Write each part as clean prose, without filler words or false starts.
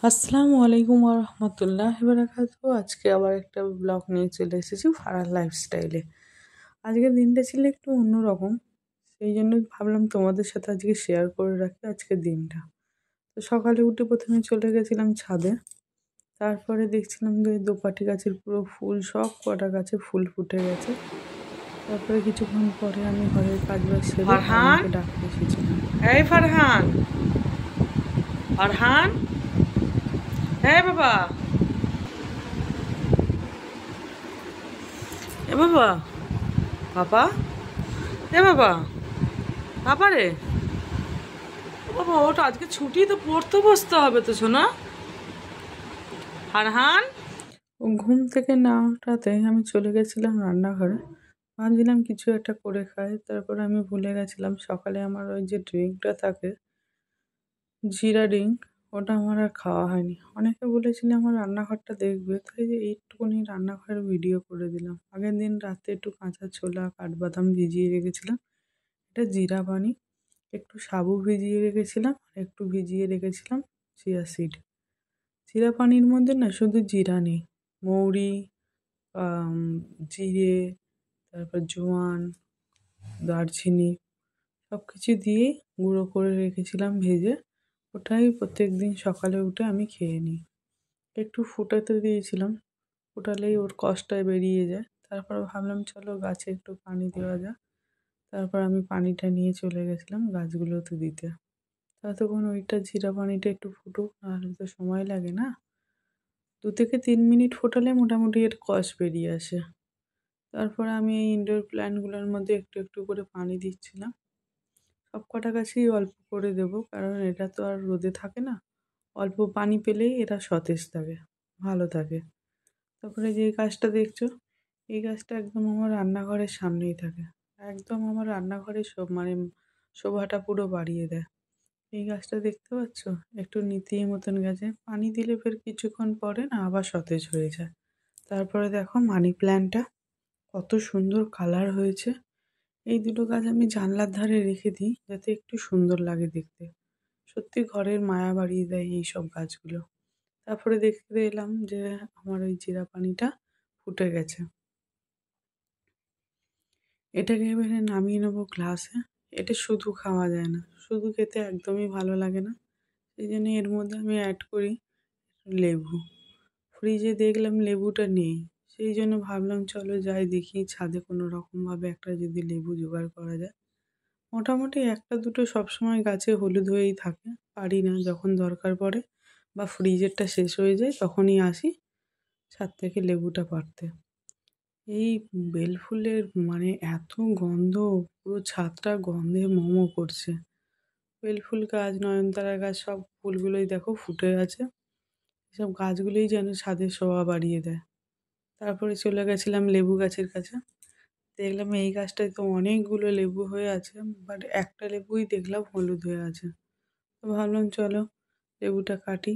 আসসালামু আলাইকুম রহমতুল্লাহ বারাকাতু। আজকে আবার একটা ব্লগ নিয়ে চলে এসেছি ফারার লাইফস্টাইলে। আজকের দিনটা ছিল একটু অন্যরকম, সেই জন্য ভাবলাম তোমাদের সাথে আজকে শেয়ার করে রাখি আজকের দিনটা। তো সকালে উঠে প্রথমে চলে গেছিলাম ছাদে। তারপরে দেখছিলাম যে দোপাটি গাছের পুরো ফুল, সব কটা গাছে ফুল ফুটে গেছে। তারপরে কিছুক্ষণ পরে আমি ঘরের কাজ বাজ সেরে ফারহান, আমাকে ডাকতে এসেছিলাম। এই ফারহান, ফারহান, হ্যাঁ বাবা, এ বাবা, বাবা, এ বাবা, বাবা রে, ও বাবা, ওটা আজকে ছুটি, তো পড়তে বসতে হবে তো শোনা। ফারহান, ও ঘুম থেকে না ওঠাতে আমি চলে গেছিলাম রান্নাঘরে। ভাবছিলাম কিছু একটা করে খাই, তারপরে আমি ভুলে গেছিলাম সকালে আমার ওই যে ড্রিঙ্কটা থাকে, জিরা ড্রিঙ্ক, ওটা আমার আর খাওয়া হয়নি। অনেকে বলেছিল আমার রান্নাঘরটা দেখবে, তাই যে এইটুকুনি রান্নাঘরের ভিডিও করে দিলাম। আগের দিন রাতে একটু কাঁচা ছোলা কাঠবাদাম ভিজিয়ে রেখেছিলাম, এটা জিরা পানি, একটু সাবু ভিজিয়ে রেখেছিলাম, আর একটু ভিজিয়ে রেখেছিলাম চিয়া সিড। জিরা পানির মধ্যে না শুধু জিরা নেই, মৌরি, আম, জিরে, তারপর জোয়ান, দারচিনি, সব কিছু দিয়ে গুঁড়ো করে রেখেছিলাম ভেজে। ওটাই প্রত্যেকদিন সকালে উঠে আমি খেয়ে নিই। একটু ফুটাতে দিয়েছিলাম, ফুটালেই ওর কষটা বেরিয়ে যায়। তারপর ভাবলাম চলো গাছে একটু পানি দেওয়া যাক। তারপর আমি পানিটা নিয়ে চলে গেছিলাম গাছগুলোতে দিতে। ততক্ষণ ওইটা জিরা পানিটা একটু ফুটুক, নাহলে তো সময় লাগে না। 2 থেকে 3 মিনিট ফোটালে মোটামুটি এর কষ বেরিয়ে আসে। তারপরে আমি এই ইনডোর প্ল্যান্টগুলোর মধ্যে একটু একটু করে পানি দিচ্ছিলাম। সব কটা গাছেই অল্প করে দেবো, কারণ এটা তো আর রোদে থাকে না। অল্প পানি পেলেই এরা সতেজ থাকে, ভালো থাকে। তারপরে যে গাছটা দেখছো, এই গাছটা একদম আমার রান্নাঘরের সামনেই থাকে। একদম আমার রান্নাঘরের মানে শোভাটা পুরো বাড়িয়ে দেয়। এই গাছটা দেখতে পাচ্ছ, একটু নিতিয়ে মতন গেছে, পানি দিলে ফের কিছুক্ষণ পরে না আবার সতেজ হয়ে যায়। তারপরে দেখো মানি প্ল্যান্টটা কত সুন্দর কালার হয়েছে। এই দুটো গাছ আমি জানলার ধারে রেখে দিই যাতে একটু সুন্দর লাগে দেখতে। সত্যি ঘরের মায়া বাড়িয়ে দেয় এই সব গাছগুলো। তারপরে দেখতে এলাম যে আমার ওই জিরা পানিটা ফুটে গেছে। এটাকে এবারে নামিয়ে নেবো গ্লাসে। এটা শুধু খাওয়া যায় না, শুধু খেতে একদমই ভালো লাগে না। সেই জন্য এর মধ্যে আমি অ্যাড করি লেবু। ফ্রিজে দেখলাম লেবুটা নেই, সেই জন্য ভাবলাম চলো যাই দেখি ছাদে কোনো রকমভাবে একটা যদি লেবু জোগাড় করা যায়। মোটামুটি একটা দুটো সবসময় গাছে হলুদ হয়েই থাকে, পারি না যখন দরকার পড়ে বা ফ্রিজেরটা শেষ হয়ে যায় তখনই আসি ছাদ থেকে লেবুটা পাড়তে। এই বেল ফুলের মানে এত গন্ধ, পুরো ছাদটা গন্ধে মোমো করছে। বেল ফুল গাছ, নয়নতারা গাছ, সব ফুলগুলোই দেখো ফুটে আছে। এসব গাছগুলোই যেন ছাদের শোভা বাড়িয়ে দেয়। তারপরে চলে গেছিলাম লেবু গাছের কাছে। দেখলাম এই গাছটায় তো অনেকগুলো লেবু হয়ে আছে, বাট একটা লেবুই দেখলাম হলুদ হয়ে আছে। তো ভাবলাম চলো লেবুটা কাটি।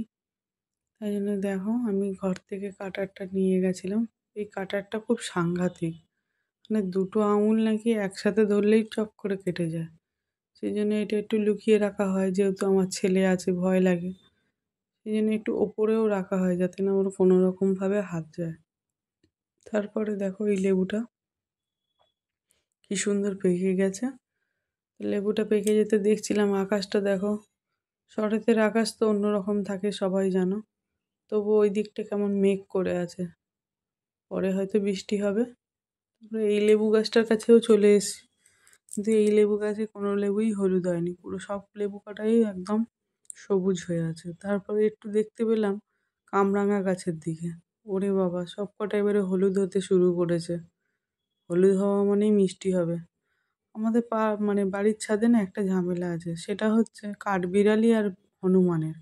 তাই জন্য দেখো আমি ঘর থেকে কাটারটা নিয়ে গেছিলাম। এই কাটারটা খুব সাংঘাতিক, মানে দুটো আঙুল নাকি একসাথে ধরলেই চপ করে কেটে যায়। সেই জন্য এটা একটু লুকিয়ে রাখা হয়, যেহেতু আমার ছেলে আছে ভয় লাগে। সেই জন্য একটু ওপরেও রাখা হয় যাতে না ওর কোনো রকমভাবে হাত যায়। তারপরে দেখো এই লেবুটা কি সুন্দর পেকে গেছে। লেবুটা পেকে যেতে দেখছিলাম আকাশটা দেখো, শরতের আকাশ তো অন্যরকম থাকে সবাই জানো, তবু ওই দিকটা কেমন মেঘ করে আছে, পরে হয়তো বৃষ্টি হবে। তারপরে এই লেবু গাছটার কাছেও চলে এসেছি, কিন্তু এই লেবু গাছে কোনো লেবুই হলুদ হয়নি, পুরো সব লেবু কাটাই একদম সবুজ হয়ে আছে। তারপরে একটু দেখতে পেলাম কামরাঙা গাছের দিকে, ওরে বাবা সব কটা এবারে হলুদ হতে শুরু করেছে। হলুদ হওয়া মানেই মিষ্টি হবে। আমাদের মানে বাড়ির ছাদে না একটা ঝামেলা আছে, সেটা হচ্ছে কাঠবিড়ালি আর হনুমানের।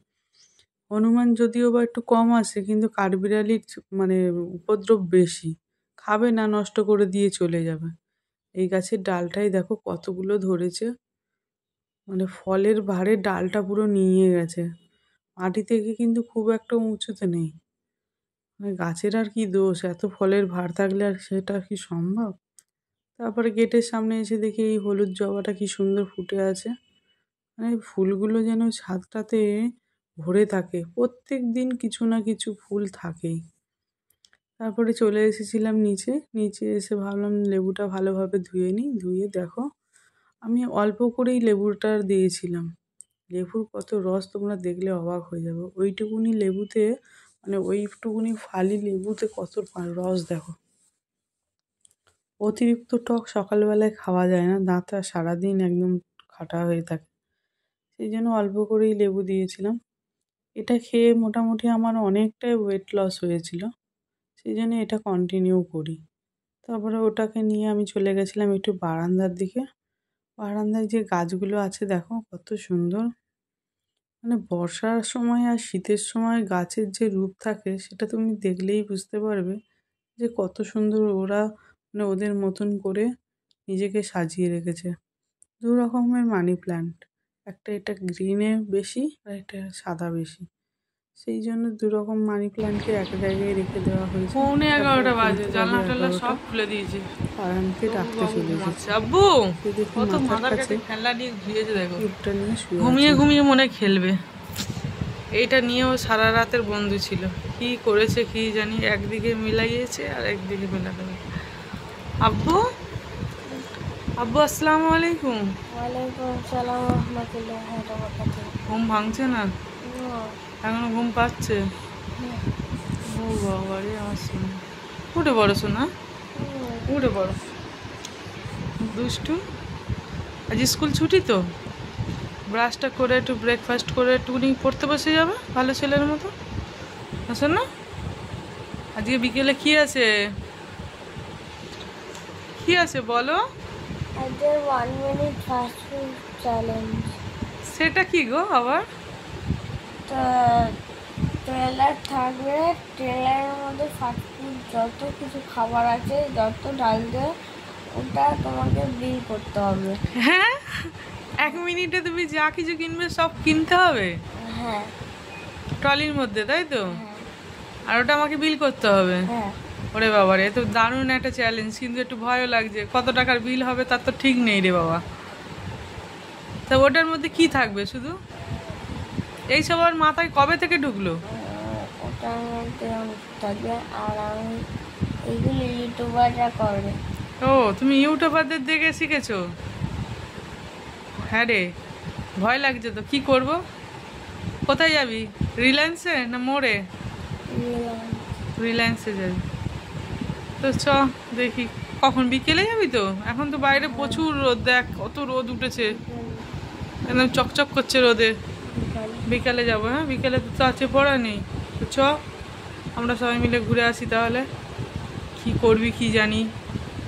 হনুমান যদিও বা একটু কম আসে, কিন্তু কাঠবিড়ালির মানে উপদ্রব বেশি। খাবে না, নষ্ট করে দিয়ে চলে যাবে। এই গাছের ডালটাই দেখো কতগুলো ধরেছে, মানে ফলের ভারে ডালটা পুরো নিয়ে গেছে। মাটি থেকে কিন্তু খুব একটা উঁচুতে নেই। মানে গাছের আর কি দোষ, এত ফলের ভার থাকলে আর সেটা কি সম্ভব। তারপরে গেটের সামনে এসে দেখি এই হলুদ জবাটা কি সুন্দর ফুটে আছে। মানে ফুলগুলো যেন ছাদটাতে ভরে থাকে, প্রত্যেক দিন কিছু না কিছু ফুল থাকেই। তারপরে চলে এসেছিলাম নিচে, নিচে এসে ভাবলাম লেবুটা ভালোভাবে ধুয়ে নিই। ধুয়ে দেখো আমি অল্প করেই লেবুটা দিয়েছিলাম। লেবুর কত রস তোমরা দেখলে অবাক হয়ে যাবে। ওইটুকুনি লেবুতে মানে ওইটুকুনি ফালি লেবুতে কত রস দেখো। অতিরিক্ত টক সকালবেলায় খাওয়া যায় না, দাঁতটা সারাদিন একদম খাটা হয়ে থাকে। সেই জন্য অল্প করেই লেবু দিয়েছিলাম। এটা খেয়ে মোটামুটি আমার অনেকটাই ওয়েট লস হয়েছিল, সেই জন্য এটা কন্টিনিউ করি। তারপরে ওটাকে নিয়ে আমি চলে গেছিলাম একটু বারান্দার দিকে। বারান্দায় যে গাছগুলো আছে দেখো কত সুন্দর। মানে বর্ষার সময় আর শীতের সময় গাছের যে রূপ থাকে সেটা তুমি দেখলেই বুঝতে পারবে যে কত সুন্দর ওরা মানে ওদের মতন করে নিজেকে সাজিয়ে রেখেছে। দু রকমের মানি প্ল্যান্ট, একটা এটা গ্রিনে বেশি আর একটা সাদা বেশি, সেই জন্য দু রকম মানি প্ল্যান্টকে এক জায়গায় রেখে দেওয়া হয়েছে। পৌনে 11টা বাজে, জানলা টানলা 11টা সব খুলে দিয়েছে। আরামকে ডাকতে চলে এসেছে। আব্বু দেখি কত মাথার মাথার কাছে কাছে খেলনা নিয়ে ঘুরিয়েছে দেখো, কিউবটা নিয়ে শুয়ে ঘুমিয়ে আছে। ঘুমিয়ে মনে হয় খেলবে। এইটা নিয়েও সারা রাতের বন্ধু ছিল, কি করেছে কি জানি, একদিকে মিলাইয়েছে আর একদিকে মেলাতে হবে। আব্বু আব্বু আসসালামু আলাইকুম। ওয়ালাইকুম আসসালাম রহমতুল্লাহি ওয়া বারাকাতুহু। ঘুম ভাঙছে না? এখনো ঘুম পাচ্ছে? ও বাবা রে আমার সোনা, উঠে পড়ো সোনা, উঠে পড়ো। দুষ্টু, আজ স্কুল ছুটি তো, ব্রাশটা করে একটু ব্রেকফাস্ট করে একটুখানি পড়তে বসে যাবে ভালো ছেলের মতো। আসো না, আজকে বিকেলে কি আছে, কি আছে বলো? আজকে 1 মিনিট ফাস্ট ফুড চ্যালেঞ্জ। সেটা কি গো আবার? তো ট্রেলার থাকবে, ট্রেলারের মধ্যে ফাস্ট ফুড যত কিছু খাবার আছে যত ডাল দিয়ে ওটা তোমাকে বিল করতে হবে। হ্যাঁ, 1 মিনিটে তুমি যা কিছু কিনবে সব কিনতে হবে হ্যাঁ ট্রলির মধ্যে, তাই তো? হ্যাঁ আর ওটা আমাকে বিল করতে হবে? হ্যাঁ। ওরে বাবা রে, এ তো দারুণ একটা চ্যালেঞ্জ, কিন্তু একটু ভয়ও লাগছে। কত টাকার বিল হবে তার তো ঠিক নেই রে বাবা। তা ওটার মধ্যে কি থাকবে শুধু? এই সব আর মাথায় কবে থেকে ঢুকলো? ওটার মধ্যে অনেক থাকবে আর আমি এইগুলো ইউটিউবাররা করে। ও, তুমি ইউটিউবারদের দেখে শিখেছো? হ্যাঁ রে, ভয় লাগছে তো, কি করব? কোথায় যাবি, রিলায়েন্সে না মোড়ে? রিলায়েন্সে যাবি তো, চ দেখি। কখন, বিকেলে যাবি তো? এখন তো বাইরে প্রচুর রোদ, দেখ কত রোদ উঠেছে, একদম চকচক করছে রোদে। বিকালে যাবো, হ্যাঁ বিকেলে তো আছে পড়া নেই, তো চ আমরা সবাই মিলে ঘুরে আসি তাহলে। কি করবি কি জানি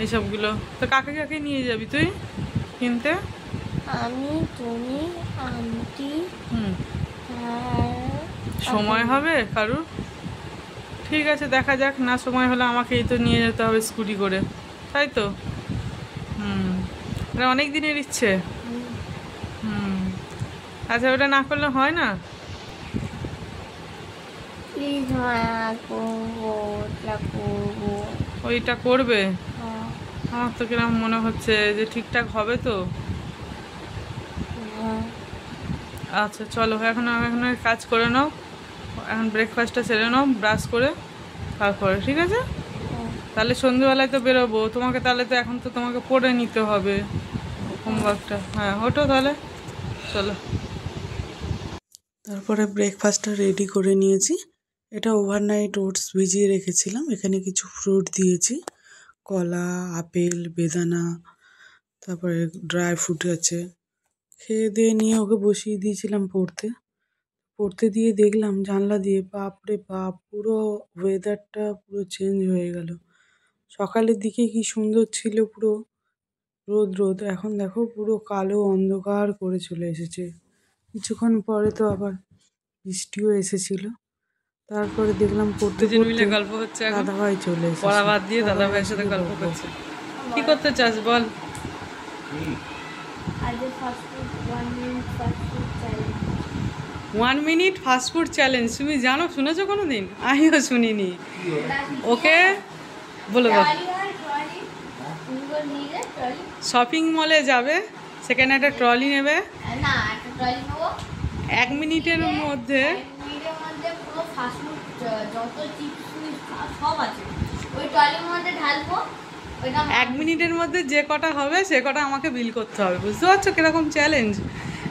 এইসবগুলো। তো কাকে কাকে নিয়ে যাবি তুই কিনতে? আমি, তুমি, আন্টি হুম, আর সময় হবে কারুর? ঠিক আছে, দেখা যাক, না সময় হলে আমাকেই তো নিয়ে যেতে হবে স্কুটি করে, তাই তো? হুম, এটা অনেক দিনের ইচ্ছে। হুম, আচ্ছা ওটা না করলে হয় না? প্লিজ মায়া করবো, ওটা করবো। ওইটা করবে? হ্যাঁ আমার তো কিরম মনে হচ্ছে যে ঠিকঠাক হবে তো। হ্যাঁ আচ্ছা চলো, এখন কাজ করে নাও, এখন ব্রেকফাস্টটা সেরে নাও ব্রাশ করে, তারপরে ঠিক আছে? হ্যাঁ। তাহলে সন্ধ্যেবেলায় তো বেরোবো তোমাকে, তাহলে তো এখন তো তোমাকে পড়ে নিতে হবে হোমওয়ার্কটা। হ্যাঁ ওঠো তাহলে, চলো। তারপরে ব্রেকফাস্টটা রেডি করে নিয়েছি। এটা ওভারনাইট ওটস ভিজিয়ে রেখেছিলাম, এখানে কিছু ফ্রুট দিয়েছি, কলা, আপেল, বেদানা, তারপরে ড্রাই ফ্রুট আছে। খেয়ে দিয়ে নিয়ে ওকে বসিয়ে দিয়েছিলাম পড়তে। পড়তে দিয়ে দেখলাম জানলা দিয়ে, বাপরে বাপ, পুরো ওয়েদারটা পুরো চেঞ্জ হয়ে গেল। সকালের দিকে কি সুন্দর ছিল, পুরো রোদ রোদ, এখন দেখো পুরো কালো অন্ধকার করে চলে এসেছে। কিছুক্ষণ পরে তো আবার বৃষ্টিও এসেছিল। তারপরে দেখলাম পড়তে দুজন মিলে পড়তে গল্প হচ্ছে এখন, দাদাভাই চলে এসেছে। পড়া বাদ দিয়ে দাদা ভাইয়ের সাথে গল্প করছে। কি করতে চাস বল? আজকে fast food 1 minute fast food challenge. 1 minute fast food challenge, তুমি জানো, শুনেছো কোনো দিন? আমিও শুনিনি। ওকে বলে দাও। শপিং মলে যাবে, সেখানে একটা ট্রলি নেবে, না একটা ট্রলি নেবো, 1 মিনিটের মধ্যে 1 মিনিটের মধ্যে পুরো ফাস্টফুড যত চিপস সব আছে ওই ট্রলির মধ্যে ঢালবো। 1 মিনিটের মধ্যে যে কটা হবে সে কটা আমাকে বিল করতে হবে, বুঝতে পারছো কিরকম চ্যালেঞ্জ?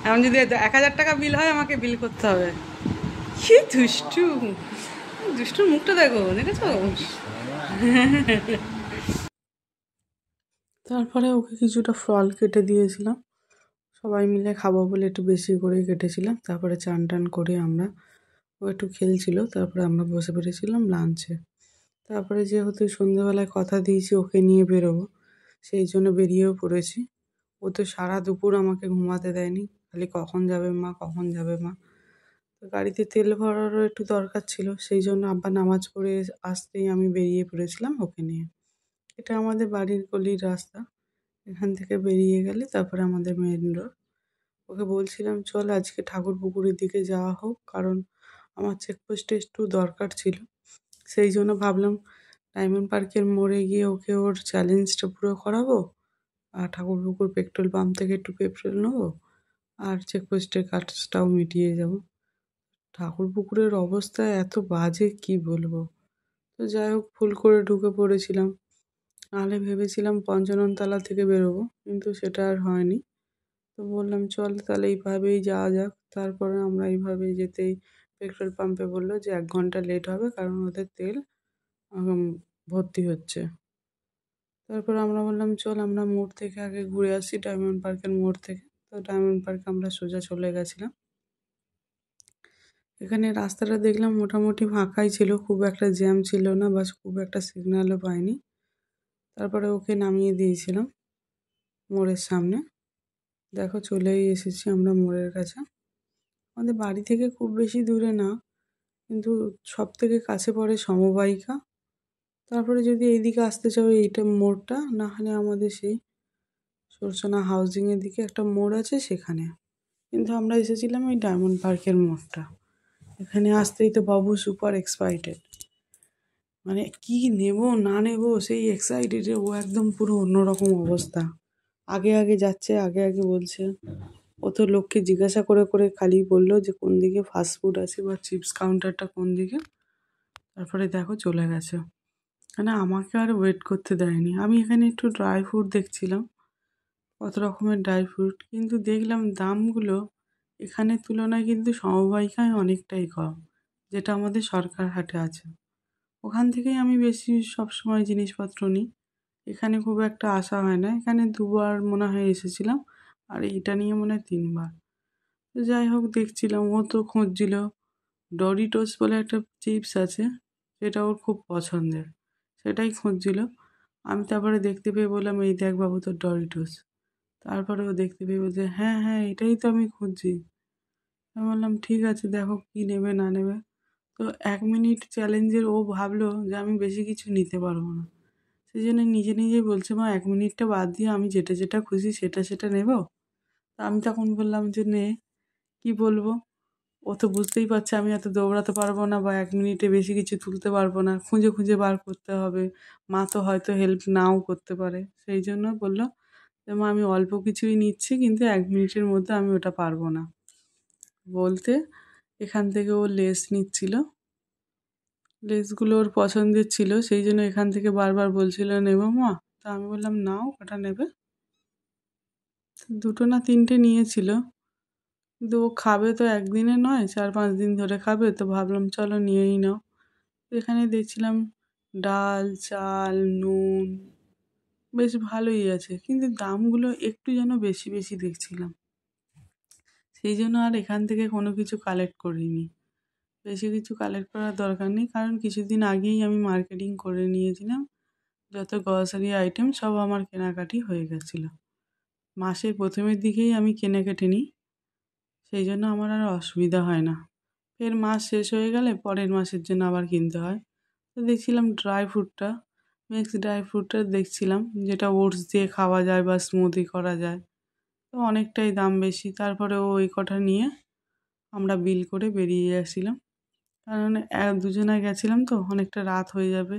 এখন যদি 1000 টাকা বিল হয় আমাকে বিল করতে হবে। কি দুষ্টু, দুষ্টুর মুখটা দেখো, দেখেছো? তারপরে ওকে কিছুটা ফল কেটে দিয়েছিলাম, সবাই মিলে খাবো বলে একটু বেশি করেই কেটেছিলাম। তারপরে চান টান করে ও একটু খেলছিল, তারপরে আমরা বসে পড়েছিলাম লাঞ্চে। তারপরে যেহেতু সন্ধ্যেবেলায় কথা দিয়েছি ওকে নিয়ে বেরোবো, সেই জন্য বেরিয়েও পড়েছি। ও তো সারা দুপুর আমাকে ঘুমাতে দেয়নি, খালি কখন যাবে মা, কখন যাবে মা। তো গাড়িতে তেল ভরারও একটু দরকার ছিল, সেই জন্য আব্বা নামাজ পড়ে আসতেই আমি বেরিয়ে পড়েছিলাম ওকে নিয়ে। এটা আমাদের বাড়ির গলির রাস্তা, এখান থেকে বেরিয়ে গেলে তারপরে আমাদের মেন রোড। ওকে বলছিলাম চল আজকে ঠাকুর পুকুরের দিকে যাওয়া হোক, কারণ আমার চেকপোস্টে একটু দরকার ছিল। সেই জন্য ভাবলাম ডায়মন্ড পার্কের মোড়ে গিয়ে ওকে ওর চ্যালেঞ্জটা পুরো করাবো, আর ঠাকুর পুকুর পেট্রোল পাম্প থেকে একটু পেট্রোল নেবো, আর চেকপোস্টের কাজটাও মিটিয়ে যাব। ঠাকুর পুকুরের অবস্থা এত বাজে কি বলবো। তো যাই হোক ভুল করে ঢুকে পড়েছিলাম, নাহলে ভেবেছিলাম পঞ্চাননতলা থেকে বেরোবো, কিন্তু সেটা আর হয়নি। তো বললাম চল তাহলে এইভাবেই যাওয়া যাক। তারপরে আমরা এইভাবেই যেতেই পেট্রোল পাম্পে বললো যে 1 ঘন্টা লেট হবে, কারণ ওদের তেল ভর্তি হচ্ছে। তারপর আমরা বললাম চল আমরা মোড় থেকে আগে ঘুরে আসি, ডায়মন্ড পার্কের মোড় থেকে। তো ডায়মন্ড পার্কে আমরা সোজা চলে গেছিলাম। এখানে রাস্তাটা দেখলাম মোটামুটি ফাঁকাই ছিল, খুব একটা জ্যাম ছিল না, বাস খুব একটা সিগন্যালও পাইনি। তারপরে ওকে নামিয়ে দিয়েছিলাম মোড়ের সামনে। দেখো চলেই এসেছি আমরা মোড়ের কাছে। আমাদের বাড়ি থেকে খুব বেশি দূরে না, কিন্তু সব থেকে কাছে পড়ে সমবায়িকা। তারপরে যদি এইদিকে আসতে চাও এইটা মোড়টা, না হলে আমাদের সেই সরসনা হাউজিংয়ের দিকে একটা মোড় আছে সেখানে। কিন্তু আমরা এসেছিলাম ওই ডায়মন্ড পার্কের মোড়টা। এখানে আসতেই তো বাবু সুপার এক্সাইটেড, মানে কি নেব না নেব সেই এক্সাইটেডে ও একদম পুরো অন্যরকম অবস্থা। আগে আগে যাচ্ছে, আগে আগে বলছে। ও তো লোককে জিজ্ঞাসা করে করে খালি বললো যে কোন দিকে ফাস্ট ফুড আছে বা চিপস কাউন্টারটা কোন দিকে। তারপরে দেখো চলে গেছে, মানে আমাকে আর ওয়েট করতে দেয়নি। আমি এখানে একটু ড্রাই ফ্রুট দেখছিলাম, কত রকমের ড্রাই ফ্রুট, কিন্তু দেখলাম দামগুলো এখানের তুলনায় কিন্তু সমবায়িকায় অনেকটাই কম, যেটা আমাদের সরকার হাটে আছে। ওখান থেকেই আমি বেশি সবসময় জিনিসপত্র নিই, এখানে খুব একটা আসা হয় না। এখানে 2বার মনে হয় এসেছিলাম, আর এইটা নিয়ে মনে হয় 3বার। তো যাই হোক দেখছিলাম, ও তো খুঁজছিল ডরিটোস বলে একটা চিপস আছে, যেটা ওর খুব পছন্দের, সেটাই খুঁজছিল। আমি তারপরে দেখতে পেয়ে বললাম এই দেখ বাবু তোর ডরিটোস। তারপরে ও দেখতে পেয়ে বলছে হ্যাঁ হ্যাঁ এটাই তো আমি খুঁজছি। আমি বললাম ঠিক আছে দেখো কী নেবে না নেবে। তো 1 মিনিট চ্যালেঞ্জের ও ভাবলো যে আমি বেশি কিছু নিতে পারবো না, সেই জন্য নিজে নিজেই বলছে মা 1 মিনিটটা বাদ দিয়ে আমি যেটা যেটা খুশি সেটা সেটা নেব। তা আমি তখন বললাম যে নে, কী বলবো। ও তো বুঝতেই পারছে আমি এত দৌড়াতে পারবো না, বা 1 মিনিটে বেশি কিছু তুলতে পারবো না, খুঁজে খুঁজে বার করতে হবে। মা তো হয়তো হেল্প নাও করতে পারে, সেই জন্য বললো যে মা আমি অল্প কিছুই নিচ্ছি, কিন্তু 1 মিনিটের মধ্যে আমি ওটা পারবো না। বলতে এখান থেকে ও লেস নিচ্ছিল, লেসগুলো ওর পছন্দের ছিল, সেই জন্য এখান থেকে বারবার বলছিল নেবো মা। তা আমি বললাম নাও ওটা নেবে। দুটো না তিনটে নিয়েছিল, কিন্তু ও খাবে তো একদিনে নয়, 4-5 দিন ধরে খাবে, তো ভাবলাম চলো নিয়েই নাও। এখানে দেখছিলাম ডাল, চাল, নুন বেশ ভালোই আছে, কিন্তু দামগুলো একটু যেন বেশি বেশি দেখছিলাম, সেই জন্য আর এখান থেকে কোনো কিছু কালেক্ট করিনি। বেশি কিছু কালেক্ট করার দরকার নেই, কারণ কিছুদিন আগেই আমি মার্কেটিং করে নিয়েছিলাম, যত গ্রসারি আইটেম সব আমার কেনাকাটি হয়ে গেছিলো। মাসের প্রথমের দিকেই আমি কেনাকাটি নিই, সেই জন্য আমার আর অসুবিধা হয় না। ফের মাস শেষ হয়ে গেলে পরের মাসের জন্য আবার কিনতে হয়। তো দেখছিলাম ড্রাই ফ্রুটটা, মিক্স ড্রাই ফ্রুটটা দেখছিলাম, যেটা ওটস দিয়ে খাওয়া যায় বা স্মুদি করা যায়। তো অনেকটাই দাম বেশি, তারপরে ওই কটা নিয়ে আমরা বিল করে বেরিয়ে আসছিলাম, কারণ দুজনে গেছিলাম তো অনেকটা রাত হয়ে যাবে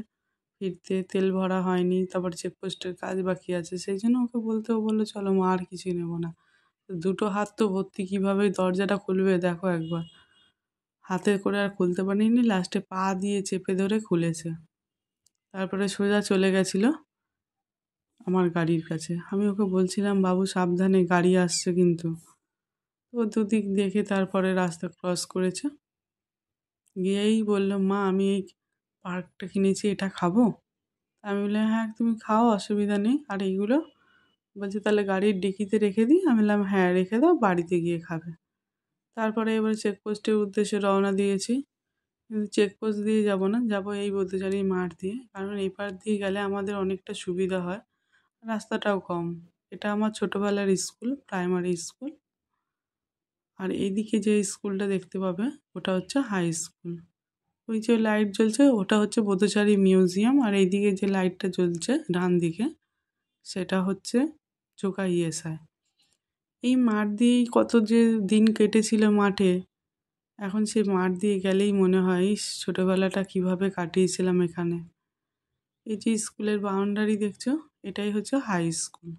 ফিরতে, তেল ভরা হয়নি, তারপর চেকপোস্টের কাজ বাকি আছে, সেই জন্য ওকে বলতে ও বললো চলো মা আর কিছুই নেবো না। দুটো হাত তো ভর্তি, কীভাবে দরজাটা খুলবে দেখো একবার। হাতে করে আর খুলতে পারিনি, লাস্টে পা দিয়ে চেপে ধরে খুলেছে। তারপরে সোজা চলে গেছিলো আমার গাড়ির কাছে। আমি ওকে বলছিলাম, বাবু সাবধানে, গাড়ি আসছে কিন্তু। ও দুদিক দেখে তারপরে রাস্তা ক্রস করেছে। গিয়েই বলল, মা আমি এই পার্কটা কিনেছি, এটা খাবো? আমি বললাম, হ্যাঁ তুমি খাও, অসুবিধা নেই। আর এইগুলো বলছে, তাহলে গাড়ির ডিকিতে রেখে দিই? আমি বললাম, হ্যাঁ রেখে দাও, বাড়িতে গিয়ে খাবে। তারপরে এবার চেকপোস্টের উদ্দেশ্যে রওনা দিয়েছি। কিন্তু চেকপোস্ট দিয়ে যাব না, যাব এই বৌদ্ধচারী মাঠ দিয়ে, কারণ এই পার দিয়ে গেলে আমাদের অনেকটা সুবিধা হয়, রাস্তাটাও কম। এটা আমার ছোটোবেলার স্কুল, প্রাইমারি স্কুল। আর এইদিকে যে স্কুলটা দেখতে পাবে ওটা হচ্ছে হাই স্কুল। ওই যে লাইট জ্বলছে ওটা হচ্ছে বৌদ্ধচারী মিউজিয়াম, আর এইদিকে যে লাইটটা জ্বলছে ডান দিকে সেটা হচ্ছে চোকা ইএসআই। এই মাঠ দিয়েই কত যে দিন কেটেছিল মাঠে, এখন সেই মাঠ দিয়ে গেলেই মনে হয় ইস, ছোটোবেলাটা কীভাবে কাটিয়েছিলাম এখানে। এই যে স্কুলের বাউন্ডারি দেখছো, এটাই হচ্ছে হাই স্কুল।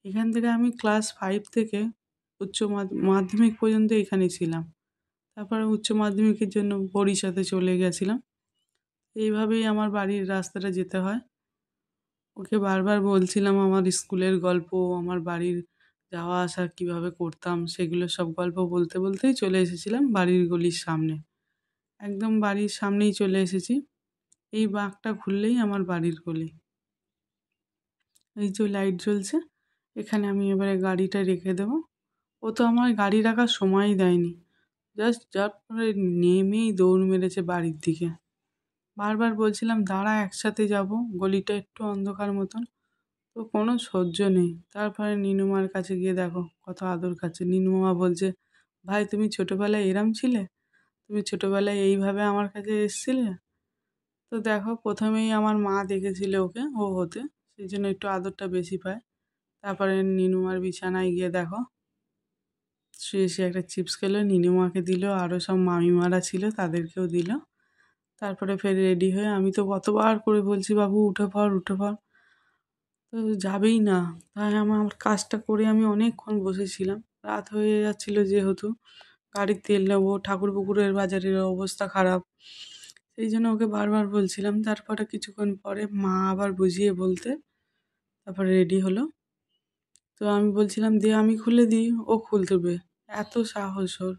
এখান থেকে আমি ক্লাস 5 থেকে উচ্চ মাধ্যমিক পর্যন্ত এখানে ছিলাম। তারপরে উচ্চ মাধ্যমিকের জন্য বরিশাতে চলে গেছিলাম। এইভাবেই আমার বাড়ির রাস্তাটা যেতে হয়। ওকে বারবার বলছিলাম আমার স্কুলের গল্প, আমার বাড়ির যাওয়া আসা কীভাবে করতাম, সেগুলো সব গল্প বলতে বলতেই চলে এসেছিলাম বাড়ির গলির সামনে। একদম বাড়ির সামনেই চলে এসেছি। এই বাঁকটা ঘুরলেই আমার বাড়ির গলি। এই যে লাইট জ্বলছে, এখানে আমি এবারে গাড়িটা রেখে দেবো। ও তো আমার গাড়ি রাখার সময়ই দেয়নি, জাস্ট যার পরে নেমেই দৌড় মেরেছে বাড়ির দিকে। বারবার বলছিলাম, দাঁড়া একসাথে যাব, গলিটা একটু অন্ধকার মতন। তো কোনো সহ্য নেই। তারপরে নিনুমার কাছে গিয়ে দেখো কত আদর খাচ্ছে। নিনুমা বলছে, ভাই তুমি ছোটোবেলায় এরম ছিলে? তুমি ছোটোবেলায় এইভাবে আমার কাছে এসছিলে? তো দেখো প্রথমেই আমার মা দেখেছিল ওকে ও হতে, সেই জন্য একটু আদরটা বেশি পায়। তারপরে নিনুমার বিছানায় গিয়ে দেখো শুয়ে সে একটা চিপস খেলো, নিনুমাকে দিল, আরও সব মামিমারা ছিল তাদেরকেও দিল। তারপরে ফের রেডি হয়ে, আমি তো কতবার করে বলছি, বাবু উঠে পড় উঠে পড়, তো যাবেই না। তাই আমার কাজটা করে আমি অনেকক্ষণ বসেছিলাম। রাত হয়ে যাচ্ছিলো যেহেতু, গাড়ির তেল নেবো, ঠাকুরপুকুরের বাজারের অবস্থা খারাপ, সেই জন্য ওকে বারবার বলছিলাম। তারপরে কিছুক্ষণ পরে মা আবার বুঝিয়ে বলতে তারপরে রেডি হলো। তো আমি বলছিলাম, দে আমি খুলে দিই, ও খুলতে দেবে, এত সাহস ওর,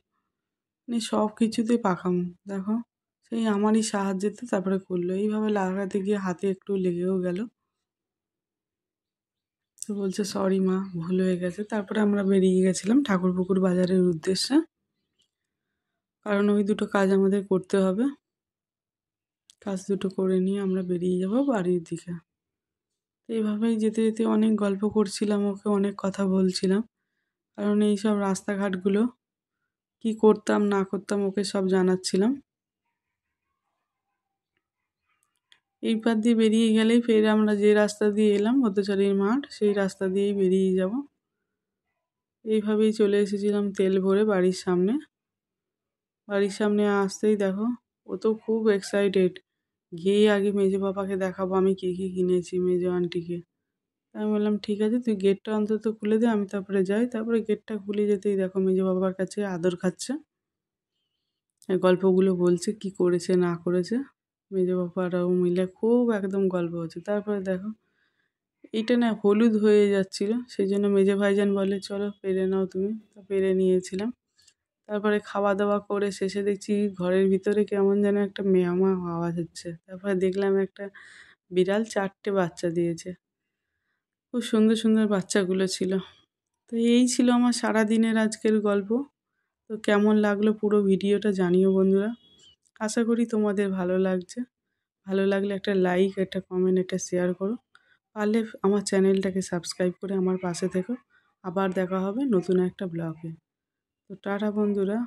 মানে সব কিছুতেই পাকামো। দেখো সেই আমারই সাহায্যেতে তারপরে করলো। এইভাবে লাগাতে গিয়ে হাতে একটু লেগেও গেল। তো বলছে, সরি মা, ভুল হয়ে গেছে। তারপরে আমরা বেরিয়ে গেছিলাম ঠাকুরপুকুর বাজারের উদ্দেশ্যে, কারণ ওই দুটো কাজ আমাদের করতে হবে। কাজ দুটো করে নিয়ে আমরা বেরিয়ে যাব বাড়ির দিকে। এইভাবেই যেতে যেতে অনেক গল্প করছিলাম, ওকে অনেক কথা বলছিলাম, কারণ এইসব রাস্তাঘাটগুলো কি করতাম না করতাম ওকে সব জানাচ্ছিলাম। এই পার দিয়ে বেরিয়ে গেলেই ফের আমরা যে রাস্তা দিয়ে এলাম বৌদ্ধচারীর মাঠ, সেই রাস্তা দিয়েই বেরিয়ে যাব। এইভাবেই চলে এসেছিলাম তেল ভরে বাড়ির সামনে। বাড়ির সামনে আসতেই দেখো ও তো খুব এক্সাইটেড, গিয়েই আগে মেজো পাপাকে দেখাবো আমি কী কী কিনেছি, মেজো আন্টিকে। আমি বললাম, ঠিক আছে তুই গেটটা অন্তত খুলে দে, আমি তারপরে যাই। তারপরে গেটটা খুলে যেতেই দেখো মেজো বাবার কাছে আদর খাচ্ছে, গল্পগুলো বলছে কি করেছে না করেছে। মেজো বাবারাও মিলে খুব একদম গল্প হচ্ছে। তারপরে দেখো এইটা না হলুদ হয়ে যাচ্ছিলো, সেই জন্য মেজো ভাইজান বলে, চলো পেরে নাও তুমি। তো পেরে নিয়েছিলাম। তারপরে খাওয়া দাওয়া করে শেষে দেখছি ঘরের ভিতরে কেমন যেন একটা মেয়ামা আওয়াজ হচ্ছে। তারপরে দেখলাম একটা বিড়াল 4টে বাচ্চা দিয়েছে, খুব সুন্দর সুন্দর বাচ্চাগুলো ছিল। তো এই ছিল আমার সারাদিনের আজকের গল্প। তো কেমন লাগলো পুরো ভিডিওটা জানিও বন্ধুরা। আশা করি তোমাদের ভালো লাগছে। ভালো লাগলে একটা লাইক, একটা কমেন্ট, একটা শেয়ার করো। পারলে আমার চ্যানেলটাকে সাবস্ক্রাইব করে আমার পাশে থেকো। আবার দেখা হবে নতুন একটা ব্লগে। তো টাটা বন্ধুরা।